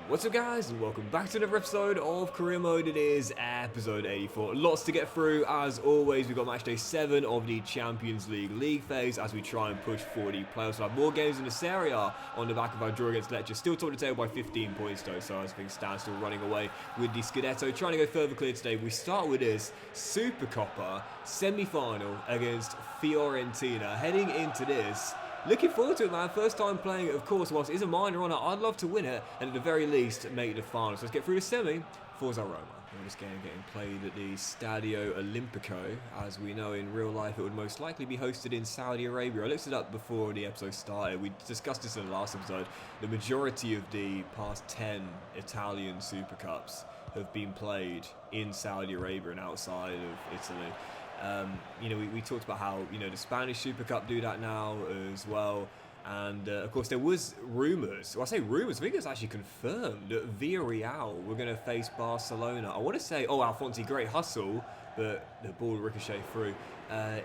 What's up guys, and welcome back to another episode of Career Mode. It is episode 84. Lots to get through. As always, we've got match day 7 of the Champions League phase as we try and push for the playoffs. We'll have more games in the Serie A on the back of our draw against Lecce. Still top of the table by 15 points though, so I think Stan's still running away with the Scudetto. Trying to go further clear today. We start with this Supercoppa semi-final against Fiorentina. Heading into this, looking forward to it, man. First time playing it, of course. Whilst it is a minor honour, I'd love to win it and at the very least make the final. So let's get through the semi. Forza Roma. This game getting played at the Stadio Olimpico. As we know, in real life, it would most likely be hosted in Saudi Arabia. I looked it up before the episode started. We discussed this in the last episode. The majority of the past 10 Italian Super Cups have been played in Saudi Arabia and outside of Italy. We talked about how, the Spanish Super Cup do that now as well. And, of course, there was rumours. Well, I say rumours. I think it's actually confirmed that Villarreal were going to face Barcelona. I want to say, Alphonsi, great hustle, but the ball ricocheted through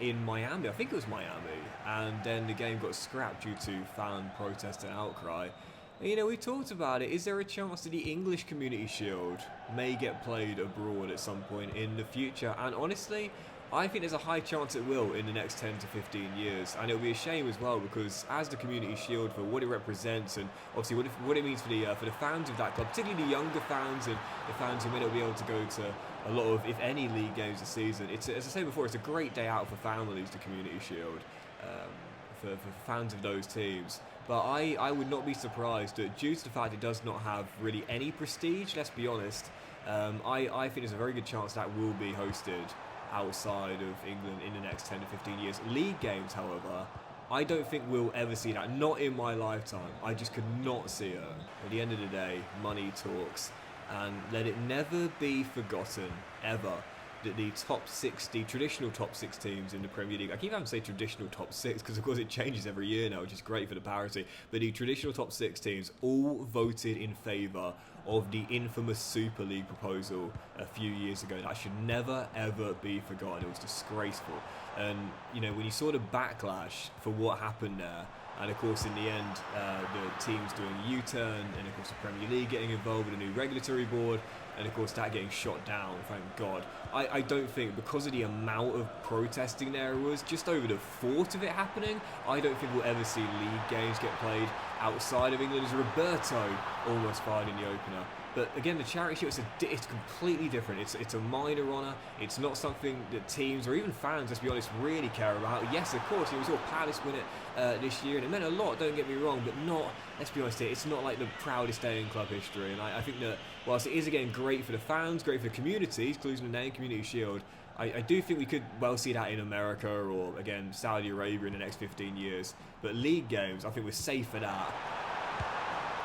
in Miami. I think it was Miami. And then the game got scrapped due to fan protest and outcry. We talked about it. Is there a chance that the English Community Shield may get played abroad at some point in the future? And honestly, I think there's a high chance it will in the next 10 to 15 years, and it'll be a shame as well because as the Community Shield, for what it represents and obviously what it means for the fans of that club, particularly the younger fans and the fans who may not be able to go to a lot of, if any, league games this season. It's, as I said before, it's a great day out for families, the Community Shield, for fans of those teams. But I would not be surprised that due to the fact it does not have really any prestige, let's be honest, I think there's a very good chance that will be hosted outside of England in the next 10 to 15 years. League games, however, I don't think we'll ever see that. Not in my lifetime. I just could not see it. At the end of the day, money talks. And let it never be forgotten, ever, that the traditional top 6 teams in the Premier League, I keep having to say traditional top 6 because of course it changes every year now, which is great for the parity, but the traditional top 6 teams all voted in favour of the infamous Super League proposal a few years ago. That should never ever be forgotten. It was disgraceful. And when you saw the backlash for what happened there, and of course in the end the teams doing a U-turn, and of course the Premier League getting involved with a new regulatory board, and of course that getting shot down, thank God. I don't think, because of the amount of protesting there was, just over the thought of it happening, I don't think we'll ever see league games get played outside of England. As Roberto almost fired in the opener. But again, the charity shield, it's completely different. It's a minor honour. It's not something that teams or even fans, let's be honest, really care about. Yes, of course, we saw Palace win it this year, and it meant a lot, don't get me wrong, but not, let's be honest, it's not like the proudest day in club history. And I think that whilst it is, again, great for the fans, great for the communities, including the name Community Shield, I do think we could well see that in America or, again, Saudi Arabia in the next 15 years. But league games, I think we're safe for that.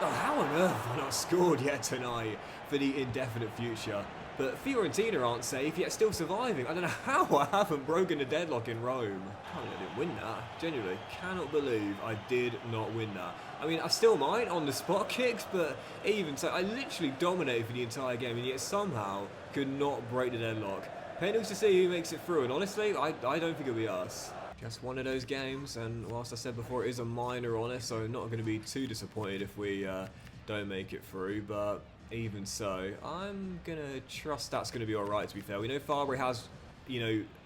Oh, how on earth have I not scored yet tonight for the indefinite future? But Fiorentina aren't safe, yet still surviving. I don't know how I haven't broken the deadlock in Rome. I can't believe I didn't win that. Genuinely, cannot believe I did not win that. I mean, I still might on the spot kicks, but even so, I literally dominated for the entire game, and yet somehow could not break the deadlock. Penalties to see who makes it through, and honestly, I don't think it'll be us. Just one of those games, and whilst I said before it is a minor honour, so I'm not going to be too disappointed if we don't make it through, but even so, I'm going to trust that's going to be alright, to be fair. We know Fabry has,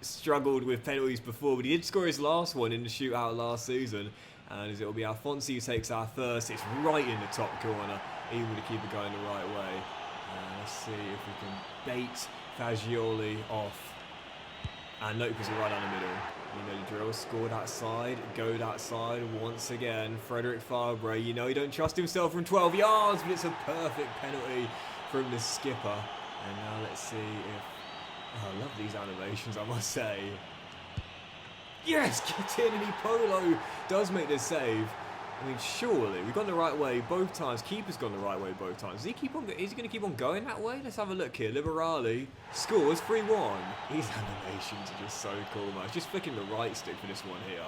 struggled with penalties before, but he did score his last one in the shootout last season, and as it will be Alphonsi who takes our first. It's right in the top corner, even with the keeper going the right way. Let's see if we can bait Fagioli off. And nope, because we're right down the middle. You know the drill, score that side, go that side once again. Frederick Fabre, he don't trust himself from 12 yards, but it's a perfect penalty from the skipper. And now let's see if... Oh, I love these animations, I must say. Yes, get in, and Polo does make this save. I mean, surely, we've gone the right way both times. Keeper's gone the right way both times. Is he going to keep on going that way? Let's have a look here. Liberali scores 3-1. These animations are just so cool, man. Just flicking the right stick for this one here.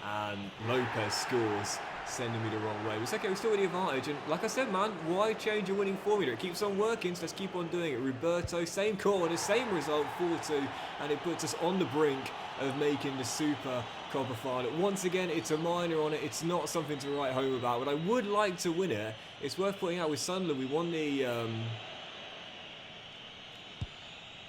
And Lopez scores, sending me the wrong way. It's okay, we still got the advantage. And like I said, man, why change your winning formula? It keeps on working, so let's keep on doing it. Roberto, same corner, same result, 4-2. And it puts us on the brink of making the Super Supercoppa final. Once again, it's a minor on it. It's not something to write home about, but I would like to win it. It's worth pointing out with Sunderland, we won the...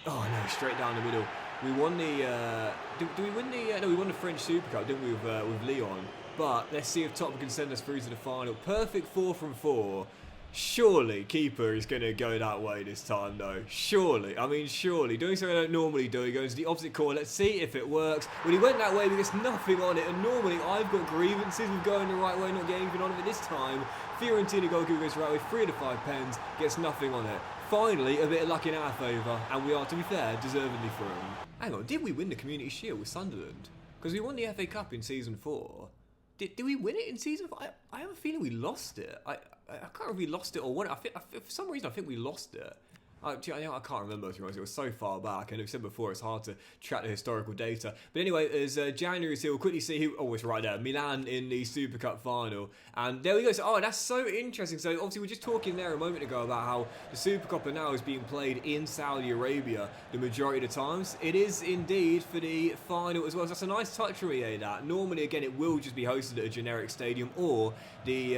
Oh no, straight down the middle. We won the... Do we win the... no, we won the French Super Cup, didn't we, with Lyon? But let's see if Tottenham can send us through to the final. Perfect 4 from 4. Surely keeper is going to go that way this time, though. Surely. I mean, surely. Doing something I don't normally do. He goes to the opposite corner. Let's see if it works. When he went that way, there's nothing on it. And normally, I've got grievances with going the right way, not getting anything on it. But this time, Fiorentina goalkeeper goes the right way. 3 of the 5 pens. Gets nothing on it. Finally, a bit of luck in our favour. And we are, to be fair, deservedly through. Hang on. Did we win the Community Shield with Sunderland? Because we won the FA Cup in Season 4. Did we win it in Season 4? I have a feeling we lost it. I can't remember if we lost it or won it. For some reason, I think we lost it. I can't remember, to be honest. It was so far back, and I've said before, it's hard to track the historical data. But anyway, as January's here, we'll quickly see who... Oh, it's right there. Milan in the Super Cup final. And there we go. So, oh, that's so interesting. So, obviously, we were just talking there a moment ago about how the Supercoppa now is being played in Saudi Arabia the majority of the times. It is indeed for the final as well. So, that's a nice touch from EA, that. Normally, again, it will just be hosted at a generic stadium or the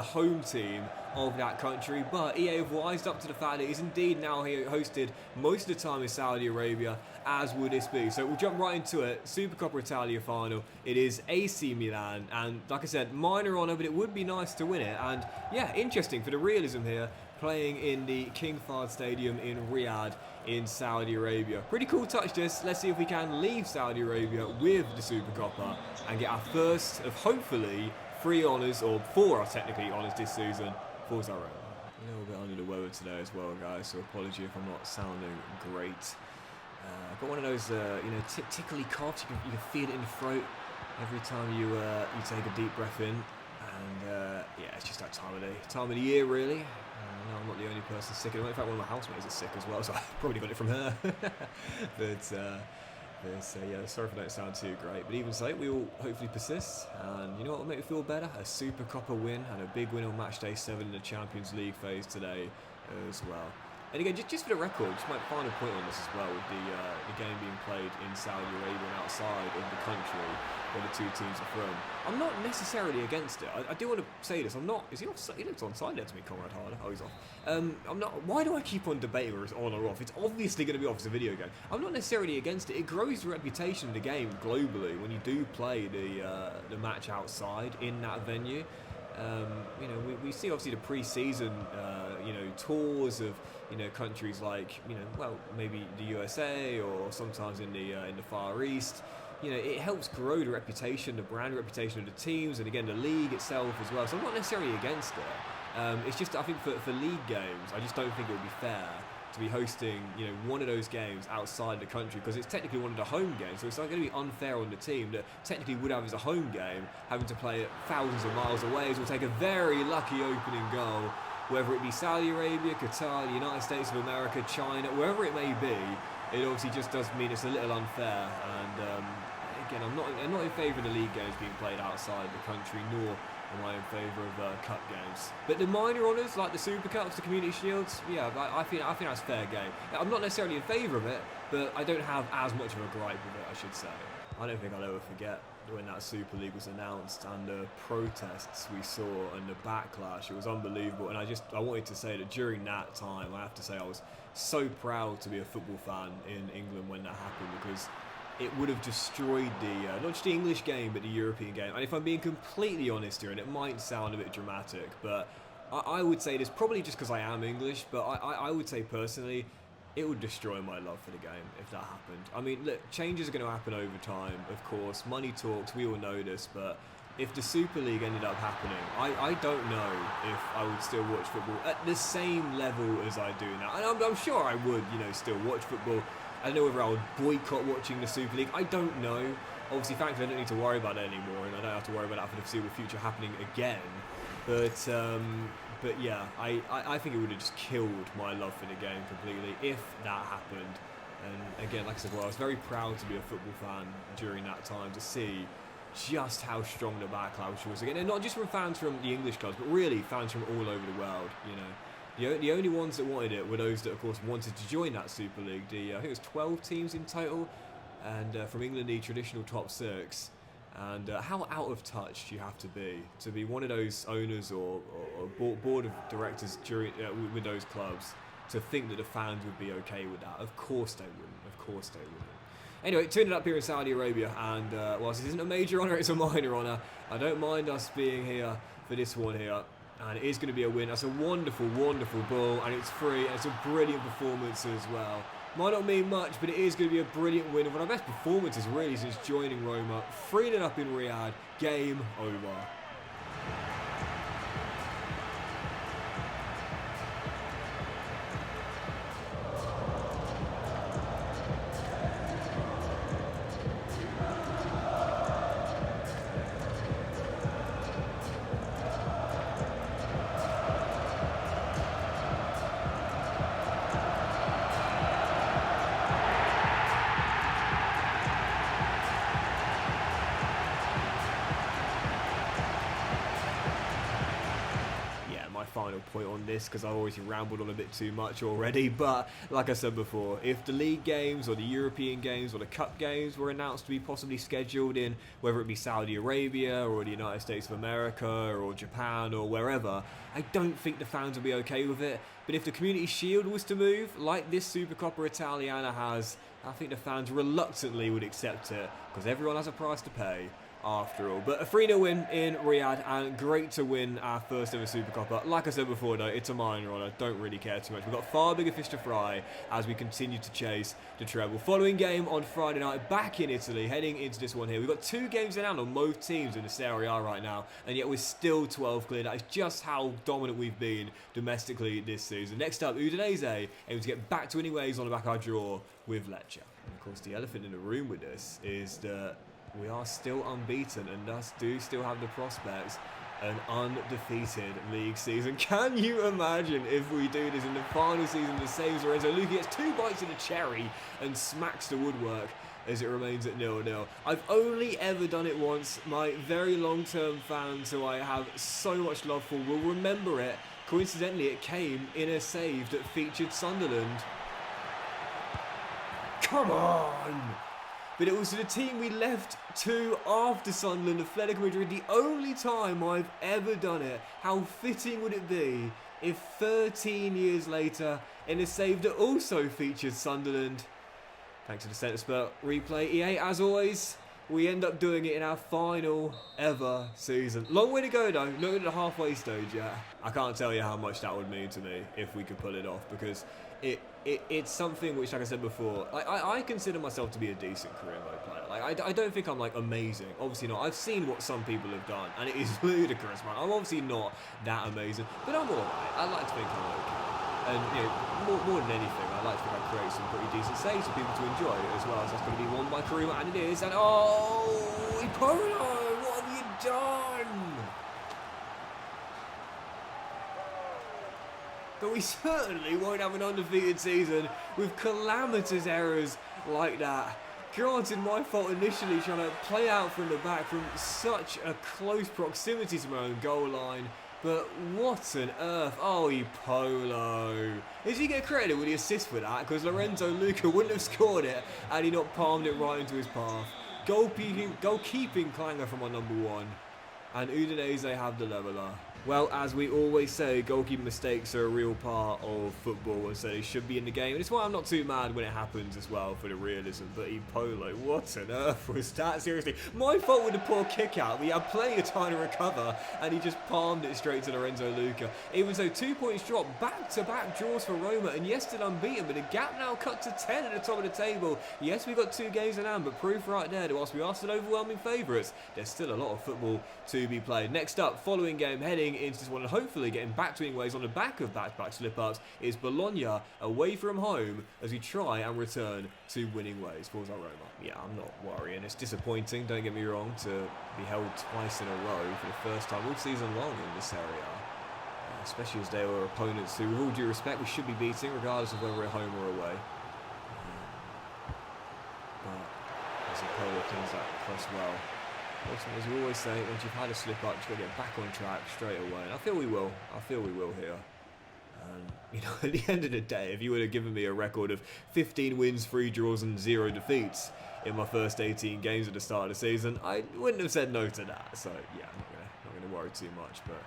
home team of that country, but EA have wised up to the fact that it is indeed now here hosted most of the time in Saudi Arabia, as would this be. So we'll jump right into it. Supercoppa Italia final. It is AC Milan, and like I said, minor honour, but it would be nice to win it. And yeah, interesting for the realism here, playing in the King Fahd Stadium in Riyadh in Saudi Arabia. Pretty cool touch this. Let's see if we can leave Saudi Arabia with the Supercoppa and get our first of hopefully 3 honours, or 4 technically honours this season. For Zara. A little bit under the weather today as well, guys, so apology if I'm not sounding great. I've got one of those, tickly coughs. You can feel it in the throat every time you take a deep breath in. And yeah, it's just that time of the year, really. No, I'm not the only person sick. In fact, one of my housemates is sick as well, so I probably got it from her. Yeah, sorry if I don't sound too great, but even so, we will hopefully persist, and you know what will make me feel better? A Supercoppa win, and a big win on match day 7 in the Champions League phase today as well. And again, just for the record, just my final point on this as well, with the game being played in Saudi Arabia and outside of the country where the 2 teams are from. I'm not necessarily against it. I do want to say this. I'm not. Is he offside? He looks onside there to me, Conrad Harder. Oh, he's off. I'm not. Why do I keep on debating whether it's on or off? It's obviously going to be off. It's a video game. I'm not necessarily against it. It grows the reputation of the game globally when you do play the match outside in that venue. We see obviously the pre-season, tours of, countries like, maybe the USA or sometimes in the Far East. It helps grow the reputation, the brand reputation of the teams, and again the league itself as well. So I'm not necessarily against it. It's just I think for league games, I just don't think it would be fair to be hosting, one of those games outside the country, because it's technically one of the home games, so it's not going to be unfair on the team that technically would have as a home game, having to play it thousands of miles away, as will take a very lucky opening goal, whether it be Saudi Arabia, Qatar, the United States of America, China, wherever it may be. It obviously just does mean it's a little unfair, and again, I'm not in favour of the league games being played outside the country, nor am I in favour of cup games. But the minor honours, like the Super Cups, the Community Shields, yeah, I think that's fair game. I'm not necessarily in favour of it, but I don't have as much of a gripe with it, I should say. I don't think I'll ever forget when that Super League was announced and the protests we saw and the backlash. It was unbelievable, and I wanted to say that during that time, I have to say I was so proud to be a football fan in England when that happened, because it would have destroyed not just the English game, but the European game. And if I'm being completely honest here, and it might sound a bit dramatic, but I would say this probably just because I am English, but I would say personally, it would destroy my love for the game if that happened. I mean, look, changes are going to happen over time, of course. Money talks, we all know this, but if the Super League ended up happening, I don't know if I would still watch football at the same level as I do now. And I'm sure I would, still watch football. I don't know whether I would boycott watching the Super League. I don't know. Obviously, thankfully, I don't need to worry about it anymore, and I don't have to worry about that for the foreseeable future happening again. But yeah, I think it would have just killed my love for the game completely if that happened. And again, like I said, I was very proud to be a football fan during that time, to see just how strong the backlash was again, and not just from fans from the English clubs, but really fans from all over the world. The only ones that wanted it were those that, of course, wanted to join that Super League. I think it was 12 teams in total, and from England, the traditional top 6. And how out of touch do you have to be one of those owners or board of directors with those clubs to think that the fans would be okay with that? Of course they wouldn't. Of course they wouldn't. Anyway, turning up here in Saudi Arabia, and whilst this isn't a major honour, it's a minor honour. I don't mind us being here for this one here, and it is going to be a win. That's a wonderful, wonderful ball, and it's free, and it's a brilliant performance as well. Might not mean much, but it is going to be a brilliant win. One of our best performances really since joining Roma. 3-0 up in Riyadh. Game over. Final point on this, because I've already rambled on a bit too much already, but like I said before, if the league games or the European games or the cup games were announced to be possibly scheduled in, whether it be Saudi Arabia or the United States of America or Japan or wherever, I don't think the fans would be okay with it. But if the Community Shield was to move, like this Supercoppa Italiana has, I think the fans reluctantly would accept it, because everyone has a price to pay after all. But a 3-0 win in Riyadh, and great to win our first ever Supercoppa. Like I said before though, it's a minor honour, don't really care too much. We've got far bigger fish to fry as we continue to chase the treble. Following game on Friday night, back in Italy, heading into this one here. We've got 2 games in hand on both teams in the Serie A right now, and yet we're still 12 clear. That is just how dominant we've been domestically this season. Next up, Udinese able to get back to winning ways on the back of our draw with Lecce. And of course the elephant in the room with this is that we are still unbeaten and thus do still have the prospects an undefeated league season. Can you imagine if we do this in the final season? The saves Lorenzo Luca gets 2 bites of the cherry and smacks the woodwork as it remains at 0-0. I've only ever done it once. My very long-term fans who I have so much love for will remember it. Coincidentally, it came in a save that featured Sunderland. Come on! But it was the team we left to after Sunderland, Atletico Madrid, the only time I've ever done it. How fitting would it be if 13 years later, in a save that also featured Sunderland, thanks to the centre spurt replay, EA, as always, we end up doing it in our final ever season. Long way to go though, not at the halfway stage yet. I can't tell you how much that would mean to me if we could pull it off, because it's something which, like I said before, I consider myself to be a decent career mode player. Like I don't think I'm like amazing, obviously not. I've seen what some people have done and it is ludicrous, man. I'm obviously not that amazing, but I'm alright. I like to think I'm okay. And you know, more than anything, I like to think I create some pretty decent saves for people to enjoy, as well as that's going to be won by Karima, and it is. And oh, Polo, what have you done? But we certainly won't have an undefeated season with calamitous errors like that. Granted, my fault initially trying to play out from the back from such a close proximity to my own goal line. But what on earth? Oh, Polo. Is he get credited with the assist for that? Because Lorenzo Luca wouldn't have scored it had he not palmed it right into his path. Goalkeeping clanger from our number 1. And Udinese have the leveller. Well, as we always say, goalkeeping mistakes are a real part of football, and so they should be in the game. And it's why I'm not too mad when it happens as well, for the realism. But Polo, what on earth was that? Seriously, my fault with the poor kick out. We had plenty of time to recover, and he just palmed it straight to Lorenzo Luca. Even so, 2 points drop, back-to-back draws for Roma, and yes, still unbeaten, but the gap now cut to 10 at the top of the table. Yes, we've got 2 games in hand, but proof right there that whilst we are still overwhelming favourites, there's still a lot of football to be played. Next up, following game, heading into this one and hopefully getting back to winning ways on the back of back-to-back slip-ups, is Bologna away from home as we try and return to winning ways. Falls out Roma. Yeah, I'm not worrying. It's disappointing, don't get me wrong, to be held twice in a row for the first time all season long in the Serie A. Especially as they were opponents who, with all due respect, we should be beating regardless of whether we're at home or away. But as Polo cleans that cross well. Ultimately, as we always say, once you've had a slip up, you've got to get back on track straight away. And I feel we will. I feel we will here. And You know, at the end of the day, if you would have given me a record of 15 wins, 3 draws and 0 defeats in my first 18 games at the start of the season, I wouldn't have said no to that. So, yeah, I'm not gonna worry too much. But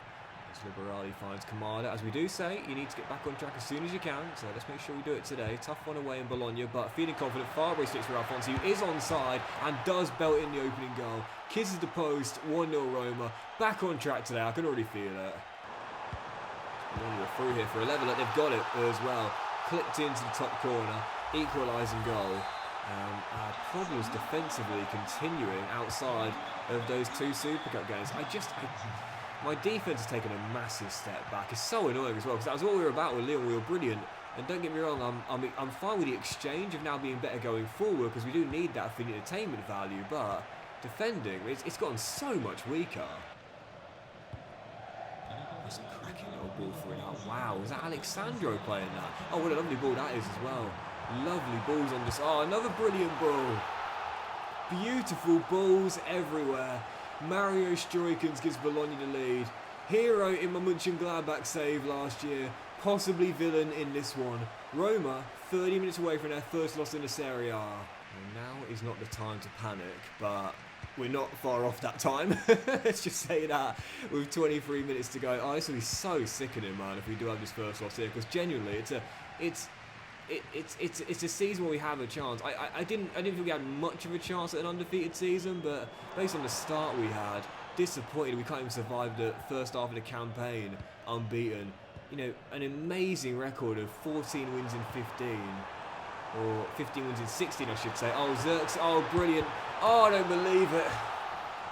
as Liberali finds Kamada, as we do say, you need to get back on track as soon as you can. So let's make sure we do it today. Tough one away in Bologna, but feeling confident. Fabry sticks for Alfonso, who is onside and does belt in the opening goal. Kisses the post, 1-0 Roma. Back on track today, I can already feel it. Bologna through here for a leveller, they've got it as well. Clipped into the top corner, equalising goal. Our problems defensively continuing outside of those 2 Supercup games. My defence has taken a massive step back. It's so annoying as well, because that was all we were about with Lyon. We were brilliant. And don't get me wrong, I'm fine with the exchange of now being better going forward, because we do need that for the entertainment value. But defending, it's gotten so much weaker. That's a cracking little ball for it. Oh, wow, is that Alexandro playing that? Oh, what a lovely ball that is as well. Lovely balls on this. Oh, another brilliant ball. Beautiful balls everywhere. Mario Stroikens gives Bologna the lead. Hero in my Mönchengladbach save last year. Possibly villain in this one. Roma, 30 minutes away from their first loss in the Serie A. And now is not the time to panic, but we're not far off that time. Let's just say that with 23 minutes to go. Oh, this will be so sickening, man, if we do have this first loss here, because genuinely, it's a season where we have a chance. I didn't think we had much of a chance at an undefeated season, but based on the start we had, disappointed we can't even survive the first half of the campaign unbeaten. You know, an amazing record of 14 wins in 15. Or 15 wins in 16, I should say. Oh, Zirks, oh, brilliant. Oh, I don't believe it.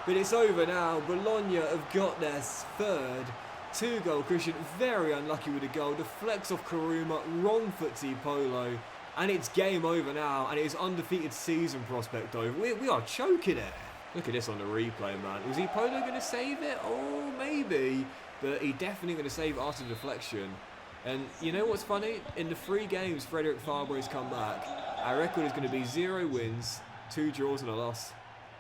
But it's over now. Bologna have got their third 2-goal cushion. Very unlucky with a goal. Deflects off Karuma. Wrong foot Polo. And it's game over now. And it is undefeated season prospect over. We are choking it. Look at this on the replay, man. Was Polo going to save it? Oh, maybe. But he definitely going to save after the deflection. And you know what's funny? In the 3 games Frédéric Fabre has come back, our record is going to be 0 wins, 2 draws and a loss.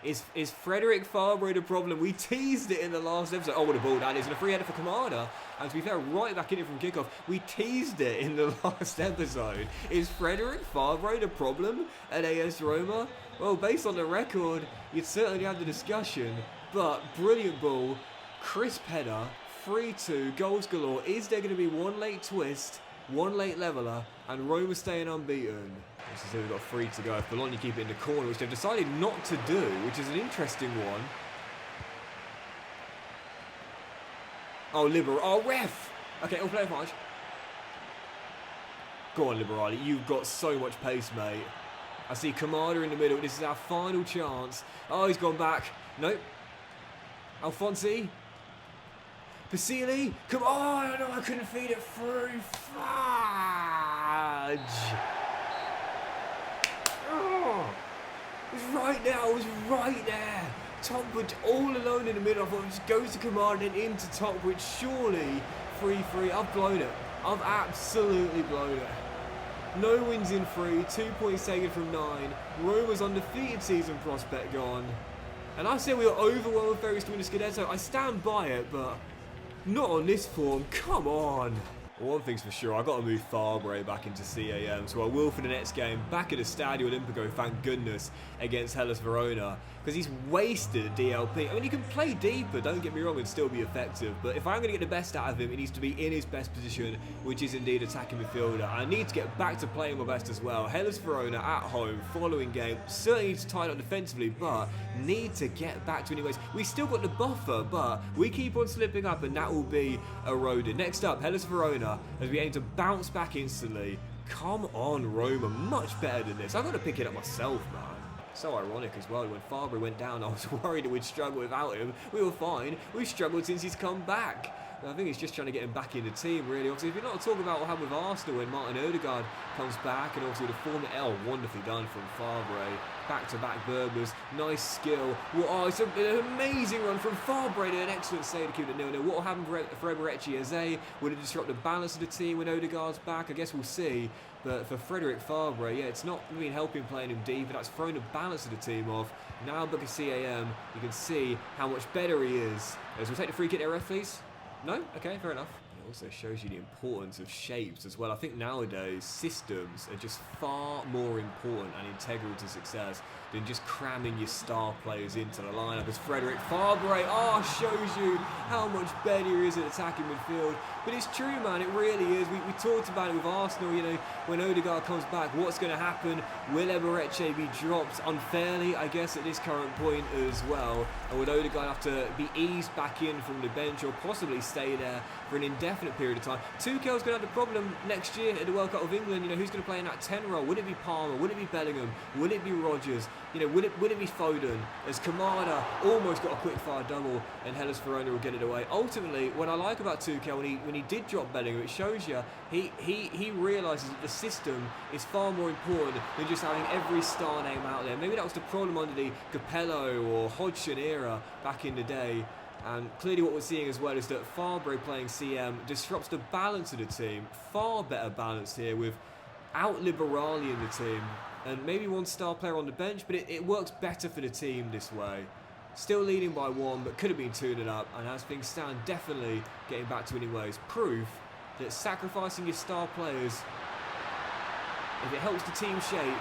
Is Frédéric Fabre the problem? We teased it in the last episode. Oh, what a ball that is. And a free header for Kamada. And to be fair, right back in it from kickoff. We teased it in the last episode. Is Frédéric Fabre the problem at AS Roma? Well, based on the record, you'd certainly have the discussion. But brilliant ball, crisp header, 3-2, goals galore. Is there going to be one late twist, one late leveller, and Roma staying unbeaten? This is here, we've got 3 to go. If Bologna keep it in the corner, which they've decided not to do, which is an interesting one. Oh, Liberal. Oh, ref! Okay, all play fine. Go on, Liberali. You've got so much pace, mate. I see Kamada in the middle. This is our final chance. Oh, he's gone back. Nope. Alfonsi. Basili, come on! Oh, no, I couldn't feed it through. Fudge! Oh, it was right there. I was right there. Topwood all alone in the middle. I thought it just goes to command and into Topwood. Surely 3-3. I've blown it. I've absolutely blown it. No wins in 3. 2 points taken from 9. Roma's undefeated season prospect gone. And I said we were overwhelmed favourites to win the Scudetto. I stand by it, but not on this form. Come on. One thing's for sure, I've got to move Fabre back into CAM, so I will for the next game, back at the Stadio Olimpico, thank goodness, against Hellas Verona, because he's wasted DLP. I mean, he can play deeper, don't get me wrong, and still be effective, but if I'm going to get the best out of him, he needs to be in his best position, which is indeed attacking midfielder. I need to get back to playing my best as well. Hellas Verona at home, following game, certainly need to tie it up defensively, but need to get back to anyways. We still got the buffer, but we keep on slipping up, and that will be eroded. Next up, Hellas Verona, as we aim to bounce back instantly. Come on, Roma, much better than this. I've got to pick it up myself, man. So ironic as well, when Fabre went down, I was worried that we'd struggle without him. We were fine. We've struggled since he's come back. I think he's just trying to get him back in the team, really. Obviously, if you're not talking about what happened with Arsenal when Martin Odegaard comes back, and obviously the form wonderfully done from Fabre. Back-to-back Berbers, nice skill. Oh, it's an amazing run from Fabre, an excellent save to keep it 0-0. What will happen for Eberechi Eze? Will it disrupt the balance of the team when Odegaard's back? I guess we'll see. But for Frédéric Fabre, yeah, it's not been helping playing him deep, but that's thrown the balance of the team off. Now look at CAM, you can see how much better he is. As we'll take the free kick there, ref, please. No? Okay, fair enough. also shows you the importance of shapes as well. I think nowadays systems are just far more important and integral to success than just cramming your star players into the lineup. As Frederick Fabre, shows you how much better he is at attacking midfield. But it's true, man, it really is. We talked about it with Arsenal, you know, when Odegaard comes back, what's going to happen? Will Eberechi be dropped unfairly, I guess, at this current point as well? Or would Odegaard have to be eased back in from the bench or possibly stay there for an indefinite period of time? Tuchel's going to have the problem next year at the World Cup of England. You know, who's going to play in that 10 role? Would it be Palmer? Would it be Bellingham? Would it be Rodgers? You know, would it be Foden? As Kamada almost got a quick fire double and Hellas Verona will get it away. Ultimately, what I like about Tuchel when he did drop Bellingham, it shows you he realises that the system is far more important than just having every star name out there. Maybe that was the problem under the Capello or Hodgson era back in the day. And clearly what we're seeing as well is that Fabre playing CM disrupts the balance of the team. Far better balance here without Liberali in the team. And maybe one star player on the bench, but it works better for the team this way. Still leading by 1, but could have been 2-0 up. And as things stand, definitely getting back to winning ways. Proof that sacrificing your star players, if it helps the team shape,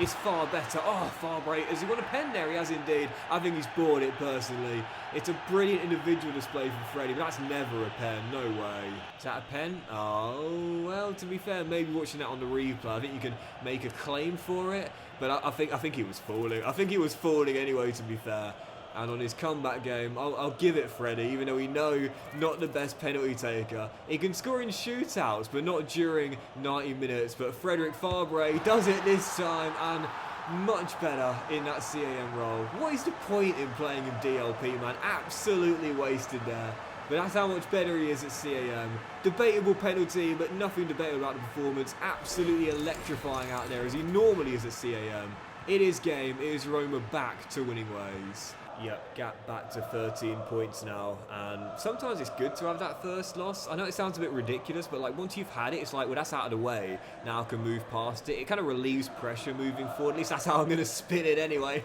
is far better. Fabre, has he got a pen there? He has indeed. I think he's bought it personally. It's a brilliant individual display from Freddie, but that's never a pen. No way. Is that a pen? Oh, well, to be fair, maybe watching that on the replay, I think you can make a claim for it, but I think he was falling. I think he was falling anyway, to be fair. And on his comeback game, I'll give it Freddie, even though we know not the best penalty taker. He can score in shootouts, but not during 90 minutes. But Frederick Fabre does it this time, and much better in that CAM role. What is the point in playing him DLP, man? Absolutely wasted there. But that's how much better he is at CAM. Debatable penalty, but nothing debatable about the performance. Absolutely electrifying out there, as he normally is at CAM. It is game. It is Roma back to winning ways. Yep, gap back to 13 points now, and sometimes it's good to have that first loss. I know it sounds a bit ridiculous, but like once you've had it, it's like, well, that's out of the way. Now I can move past it. It kind of relieves pressure moving forward. At least that's how I'm going to spin it anyway.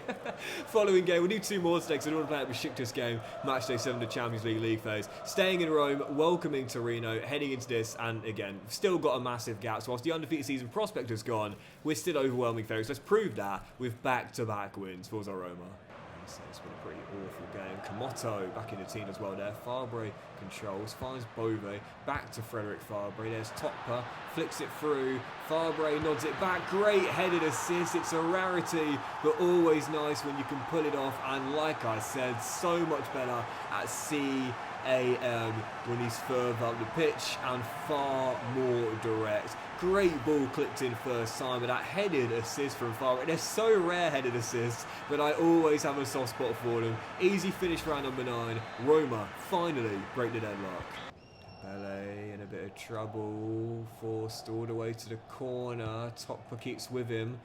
Following game, we'll do 2 more today because I don't want to play out Besiktas game. Matchday 7 of Champions League phase. Staying in Rome, welcoming Torino, heading into this, and again, still got a massive gap. So whilst the undefeated season prospect has gone, we're still overwhelming favourites. Let's prove that with back-to-back wins for Roma. So it's been a pretty awful game. Kamoto back in the team as well there. Fabre controls, finds Bove, back to Frederick Fabre. There's Topper, flicks it through. Fabre nods it back. Great headed assist. It's a rarity, but always nice when you can pull it off. And like I said, so much better at CAM when he's further up the pitch and far more direct. Great ball clipped in first time, but that headed assist from Fabre. They're so rare headed assists, but I always have a soft spot for them. Easy finish round number 9. Roma finally break the deadlock. Ballet in a bit of trouble, forced all the way to the corner. Topper keeps with him.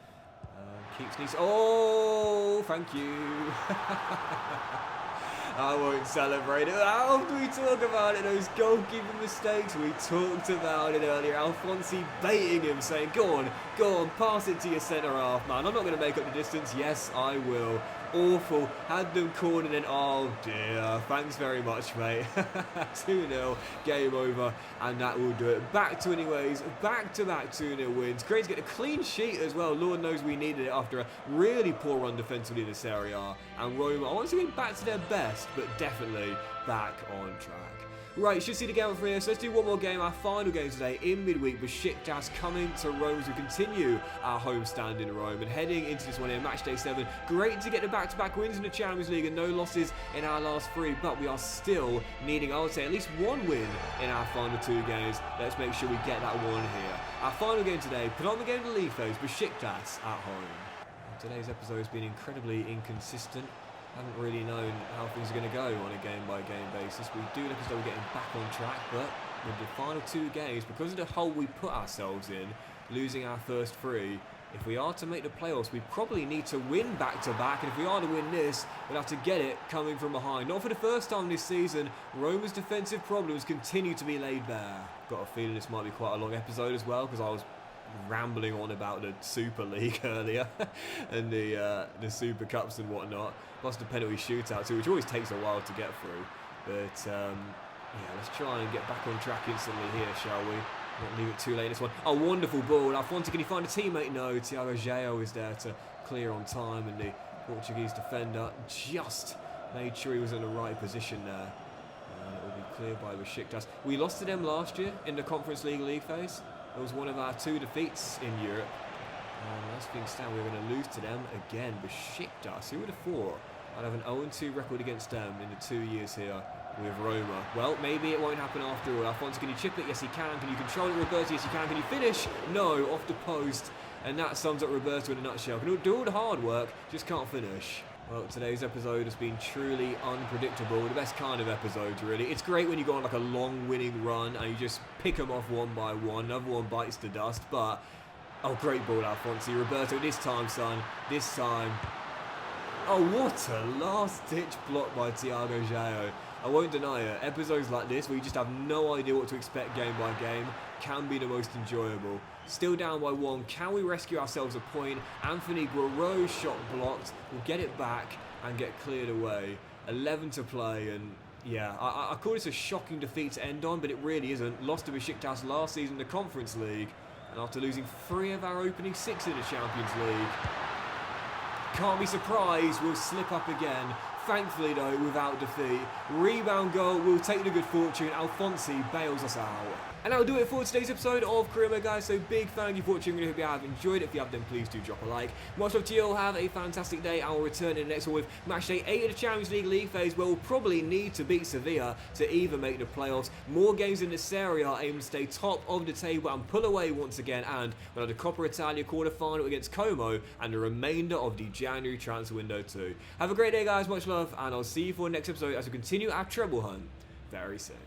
Keeps needs. Oh, thank you. I won't celebrate it. How do we talk about it? Those goalkeeping mistakes. We talked about it earlier. Alfonsi baiting him, saying, go on, pass it to your centre half, man. I'm not going to make up the distance. Yes, I will. Awful. Had them cornered and oh dear. Thanks very much, mate. 2-0. Game over. And that will do it. Back to winning ways. Back-to-back 2-0 wins. Great to get a clean sheet as well. Lord knows we needed it after a really poor run defensively in the Serie A. And Roma, once again, back to their best, but definitely back on track. Right, should see the game for here, so let's do one more game, our final game today in midweek. Besiktas coming to Rome as we continue our homestand in Rome and heading into this one here, matchday 7. Great to get the back-to-back wins in the Champions League and no losses in our last 3, but we are still needing, I would say, at least 1 win in our final 2 games. Let's make sure we get that one here. Our final game today, penultimate game of the league phase, Besiktas at home. Today's episode has been incredibly inconsistent. Haven't really known how things are going to go on a game-by-game basis. We do look as though we're getting back on track, but with the final 2 games, because of the hole we put ourselves in, losing our first 3, if we are to make the playoffs, we probably need to win back-to-back, and if we are to win this, we'll have to get it coming from behind. Not for the first time this season, Roma's defensive problems continue to be laid bare. Got a feeling this might be quite a long episode as well, because I was rambling on about the Super League earlier and the Super Cups and whatnot, plus the penalty shootout too, which always takes a while to get through. But Yeah, let's try and get back on track instantly here, shall we? Not leave it too late in this one. Oh, wonderful ball. Alfonso, can he find a teammate? No, Thiago Geo is there to clear on time, and the Portuguese defender just made sure he was in the right position there. And it will be cleared by Besiktas. We lost to them last year in the Conference League phase. It was one of our 2 defeats in Europe. And as things stand, we're going to lose to them again. Besiktas, who would have thought I'd have an 0-2 record against them in the 2 years here with Roma. Well, maybe it won't happen after all. Alfonso, can you chip it? Yes, he can. Can you control it, Roberto? Yes, you can. Can you finish? No, off the post. And that sums up Roberto in a nutshell. Can do all the hard work, just can't finish. Well, today's episode has been truly unpredictable. The best kind of episode, really. It's great when you go on like a long winning run and you just pick them off one by one. Another one bites the dust, but... Oh, great ball, Alfonso. Roberto, this time, son. This time. Oh, what a last-ditch block by Thiago Geo. I won't deny it. Episodes like this, where you just have no idea what to expect game by game, can be the most enjoyable. Still down by 1. Can we rescue ourselves a point? Anthony Guerrero's shot blocked. We'll get it back and get cleared away. 11 to play, and yeah, I call this a shocking defeat to end on, but it really isn't. Lost to Besiktas last season in the Conference League, and after losing 3 of our opening 6 in the Champions League, can't be surprised we'll slip up again. Thankfully though, without defeat. Rebound goal will take the good fortune. Alfonso bails us out. And that'll do it for today's episode of Career Mode, guys. So big thank you for watching. I hope you have enjoyed it. If you have, then please do drop a like. Much love to you all. Have a fantastic day. I will return in the next one with match day 8 of the Champions League phase, where we'll probably need to beat Sevilla to even make the playoffs. More games in the Serie A, aim to stay top of the table and pull away once again. And we'll have the Coppa Italia quarter-final against Como and the remainder of the January transfer window too. Have a great day, guys. Much love, and I'll see you for the next episode as we continue our treble hunt very soon.